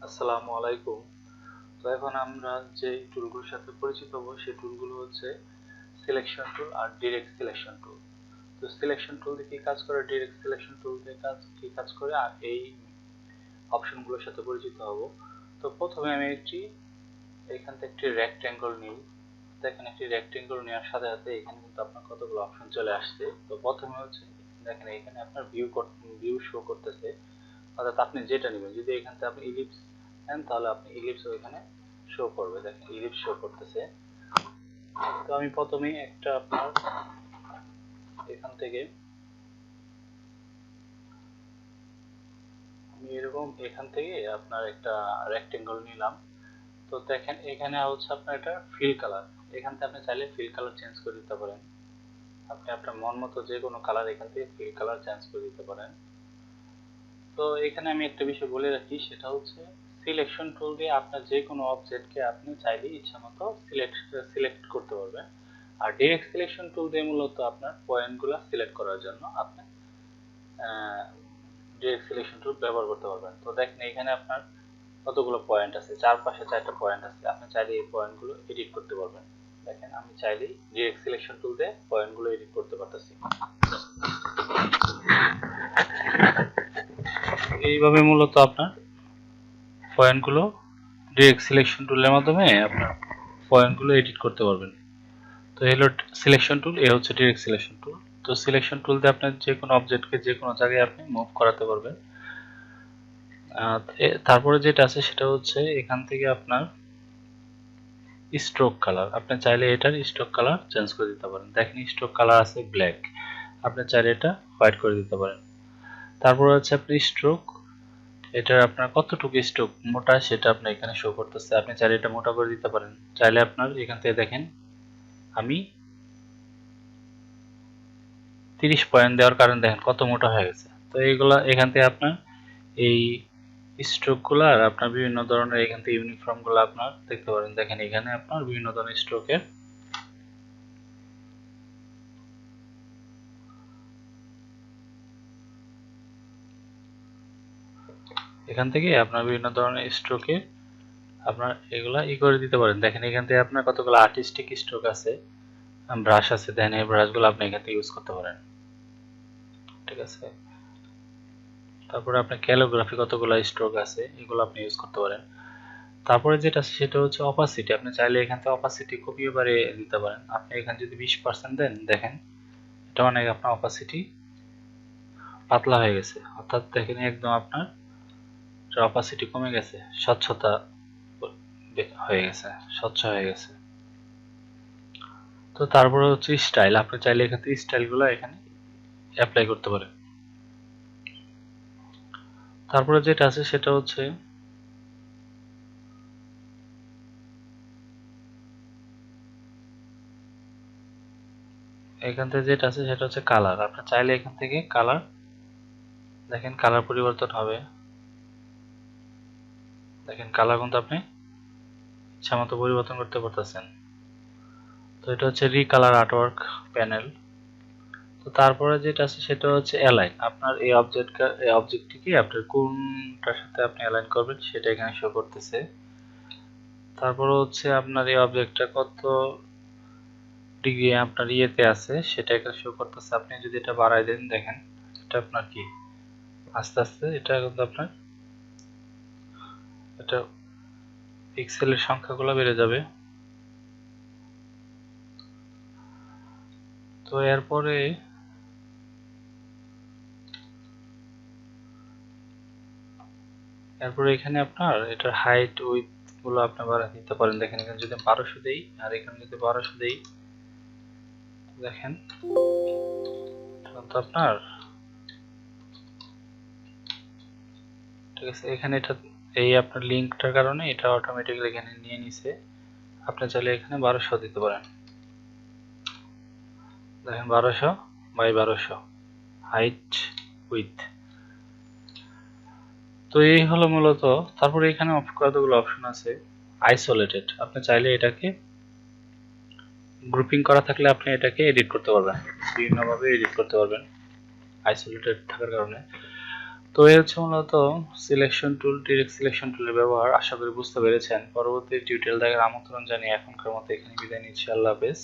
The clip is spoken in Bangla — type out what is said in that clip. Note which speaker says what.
Speaker 1: আসসালামু আলাইকুম। তো এখন আমরা যে টুলগুলোর সাথে পরিচিত হব সেই টুলগুলো হচ্ছে সিলেকশন টুল আর ডিরেক্ট সিলেকশন টুল। তো সিলেকশন টুল দিয়ে কি কাজ করে, ডিরেক্ট সিলেকশন টুল দিয়ে কি কাজ করে, আর এই অপশনগুলোর সাথে পরিচিত হব। তো প্রথমে আমি এখান থেকে একটি রেক্ট্যাঙ্গল নিই। দেখেন, একটি রেক্ট্যাঙ্গল নেওয়ার সাথে সাথে এখানে কিন্তু আপনার কতগুলো অপশন চলে আসছে। তো প্রথমে হচ্ছে দেখেন, এখানে আপনার ভিউ শো করতেছে, অর্থাৎ আপনি যেটা নেবেন। যদি এখান থেকে আপনি ইলিপস নেন তাহলে আপনি ইলিপস এখানে শো করবে। দেখেন, ইলিপস শো করতেছে। তো আমি প্রথমেই একটা আপনার এখান থেকে এখান থেকে আপনার একটা রেক্টেঙ্গল নিলাম। তো দেখেন, এখানে হচ্ছে আপনার এটা ফিল কালার। এখান থেকে আপনি চাইলে ফিল কালার চেঞ্জ করে দিতে পারেন। আপনি আপনার মন মতো যে কোনো কালার এখান থেকে ফিল কালার চেঞ্জ করে দিতে পারেন। তো এখানে আমি একটা বিষয় বলে রাখি, সেটা হচ্ছে সিলেকশন টুল দিয়ে আপনার যে কোনো অবজেক্টকে আপনি চাইলে ইচ্ছা মতো সিলেক্ট করতে পারবেন। আর ডিরেক্ট সিলেকশন টুল দিয়ে মূলত আপনার পয়েন্টগুলো সিলেক্ট করার জন্য আপনি ডিরেক্ট সিলেকশন টুল ব্যবহার করতে পারবেন। তো দেখেন, এখানে আপনার কতগুলো পয়েন্ট আছে, চারপাশে 4টা পয়েন্ট আছে। আপনি চাইলে এই পয়েন্টগুলো এডিট করতে পারবেন। দেখেন, আমি চাইলেই ডিরেক্ট সিলেকশন টুল দিয়ে পয়েন্টগুলো এডিট করতে পারতেছি। এইভাবে মূলত আপনার পয়েন্টগুলো ডিরেক্ট সিলেকশন টুলের মাধ্যমে আপনার পয়েন্টগুলো এডিট করতে পারবেন। তো এই হলো সিলেকশন টুল, এ হচ্ছে ডিরেক্ট সিলেকশন টুল। তো সিলেকশন টুল দিয়ে আপনার যে কোনো অবজেক্টকে যে কোনো জায়গায় আপনি মুভ করাতে পারবেন। তারপরে যেটা আছে সেটা হচ্ছে এখান থেকে আপনার স্ট্রোক কালার। আপনি চাইলে এটার স্ট্রোক কালার চেঞ্জ করে দিতে পারেন। দেখেন, স্ট্রোক কালার আছে ব্ল্যাক, আপনি চাইলে এটা হোয়াইট করে দিতে পারেন। তারপরে হচ্ছে আপনি স্ট্রোক, এটার আপনার কতটুকু স্ট্রোক মোটা সেটা আপনি এখানে শো করতেছে। আপনি চাইলে এটা মোটা করে দিতে পারেন। চাইলে আপনার এখান থেকে দেখেন, আমি 30 পয়েন্ট দেওয়ার কারণে দেখেন কত মোটা হয়ে গেছে। তো এইগুলা এখান থেকে আপনার এই স্ট্রোকগুলো আর আপনার বিভিন্ন ধরনের এখান থেকে ইউনিফর্মগুলো আপনার দেখতে পারেন। দেখেন, এখানে আপনার বিভিন্ন ধরনের স্ট্রোকের এখান থেকে আপনার বিভিন্ন ধরনের স্ট্রোকে আপনার এগুলা করে দিতে পারেন। দেখেন, এখান থেকে আপনার কতগুলো আর্টিস্টিক স্ট্রোক আছে, ব্রাশ আছে। দেন এই ব্রাশগুলো আপনি এখান থেকে ইউজ করতে পারেন। ঠিক আছে। তারপরে আপনার ক্যালিগ্রাফি কতগুলো স্ট্রোক আছে, এগুলো আপনি ইউজ করতে পারেন। তারপরে যেটা আছে সেটা হচ্ছে অপাসিটি। আপনি চাইলে এখান থেকে অপাসিটি কমিয়ে বাড়িয়ে দিতে পারেন। আপনি এখানে যদি 20% দেন, দেখেন এটা মানে আপনার অপাসিটি পাতলা হয়ে গেছে, অর্থাৎ দেখেন একদম আপনার অপাসিটি কমে গেছে, স্বচ্ছতা হয়ে গেছে, স্বচ্ছ হয়ে গেছে। তো তারপরে হচ্ছে স্টাইল। আপনি চাইলে এখান থেকে স্টাইলগুলো এখানে অ্যাপ্লাই করতে পারেন। তারপরে যেটা আছে সেটা হচ্ছে এখান থেকে যেটা আছে সেটা হচ্ছে কালার। আপনি চাইলে এখান থেকে কালার, দেখেন কালার পরিবর্তন হবে। দেখেন, কালার কিন্তু আপনি ইচ্ছা মতো পরিবর্তন করতে পারতেছেন। তো এটা হচ্ছে রিকালার আর্টওয়ার্ক প্যানেল। তো তারপরে যেটা আছে সেটা হচ্ছে অ্যালাইন। আপনার এই অবজেক্টটিকে আপনার কোনটার সাথে আপনি অ্যালাইন করবেন সেটা এখানে শো করতেছে। তারপরে হচ্ছে আপনার এই অবজেক্টটা কত ডিগ্রি আপনার ইয়েতে আছে সেটা এখানে শো করতেছে। আপনি যদি এটা বাড়াই দেন, দেখেন এটা আপনার কি আস্তে আস্তে এটা কিন্তু আপনার এটা পিক্সেলের সংখ্যাগুলো বেড়ে যাবে। তো এরপরে এখানে আপনার এটার হাইট উইথ গুলো আপনি বাড়ায় দিতে পারেন। দেখেন, এখানে যদি 1200 দেই আর এখানে যদি 1200 দেই, দেখেন তো আপনার ঠিক আছে। এখানে এটা এই আপনার লিঙ্কটার কারণে এটা অটোমেটিক্যালি এখানে নিয়ে নিছে। আপনি চাইলে এখানে 1200 দিতে পারেন। দেখেন, 1200 বাই 1200 হাইট উইথ। তো এই হলো মূলত। তারপরে এখানে কতগুলো অপশন আছে। আইসোলেটেড, আপনি চাইলে এটাকে গ্রুপিং করা থাকলে আপনি এটাকে এডিট করতে পারবেন, বিভিন্নভাবে এডিট করতে পারবেন আইসোলেটেড থাকার কারণে। তো এই হচ্ছে মূলত সিলেকশন টুল, ডিরেক্ট সিলেকশন টুলের ব্যবহার। আশা করি বুঝতে পেরেছেন। পরবর্তী টিউটোরিয়াল দেখার আমন্ত্রণ জানিয়ে এখনকার মতো এখানে বিদায় নিচ্ছি। আল্লাহ হাফেজ।